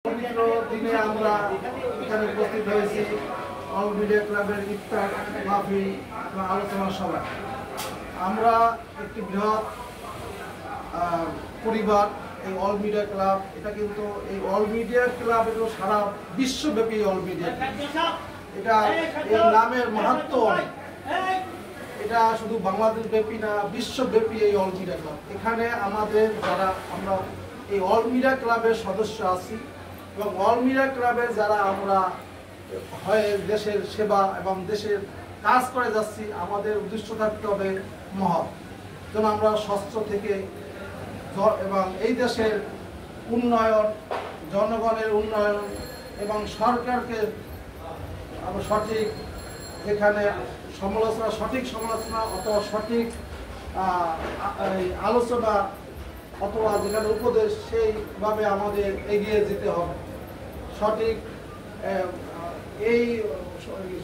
পবিত্র দিনে আমরা এখানে উপস্থিত হয়েছি অল মিডিয়া ক্লাবের ইফতার মাহফিল এবং আলোচনা সভা। আমরা একটি বৃহৎ পরিবার। এই অল মিডিয়া ক্লাব, এটা কিন্তু এই অল মিডিয়া ক্লাব এটা সারা বিশ্বব্যাপী অল মিডিয়া, এটা এই নামের মাহাত্ম্য অনেক। এটা শুধু বাংলাদেশ ব্যাপী না, বিশ্বব্যাপী এই অল মিডিয়া ক্লাব। এখানে আমাদের যারা আমরা এই অল মিডিয়া ক্লাবের সদস্য আছি এবং অল মিডিয়া ক্লাবে যারা আমরা হয় দেশের সেবা এবং দেশের কাজ করে যাচ্ছি, আমাদের উদ্দেশ্য থাকতে হবে মহৎ, যেন আমরা স্বচ্ছ থেকে এবং এই দেশের উন্নয়ন, জনগণের উন্নয়ন এবং সরকারকে সঠিক যেখানে সমালোচনা, সঠিক সমালোচনা অথবা সঠিক আলোচনা অথবা যেখানে উপদেশ, সেইভাবে আমাদের এগিয়ে যেতে হবে। সঠিক এই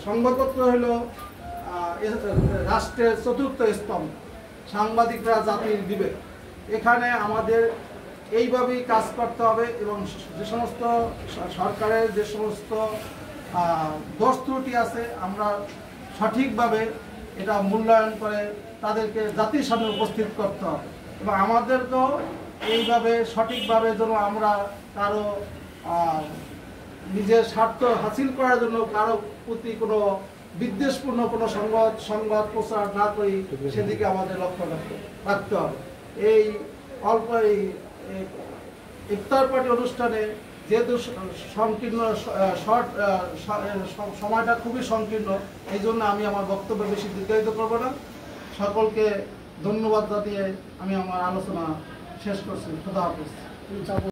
সংবাদপত্র হলো রাষ্ট্রের চতুর্থ স্তম্ভ, সাংবাদিকরা জাতির বিবেক। এখানে আমাদের এইভাবেই কাজ করতে হবে এবং যে সমস্ত সরকারের যে সমস্ত দোষ ত্রুটি আছে আমরা সঠিকভাবে এটা মূল্যায়ন করে তাদেরকে জাতির সামনে উপস্থিত করতে হবে এবং আমাদেরকেও এইভাবে সঠিকভাবে যেন আমরা কারো নিজের স্বার্থ হাসিল করার জন্য কারো প্রতি কোনো বিদ্বেষপূর্ণ কোনো সংবাদ প্রচার না করি, সেদিকে আমাদের লক্ষ্য রাখতে হবে। এই অল্প এই ইফতার পার্টি অনুষ্ঠানে যেহেতু সংকীর্ণ সময়টা খুবই সংকীর্ণ, এই জন্য আমি আমার বক্তব্য বেশি দীর্ঘায়িত করব না। সকলকে ধন্যবাদ জানিয়ে আমি আমার আলোচনা শেষ করছি। খোদা হাফেজ।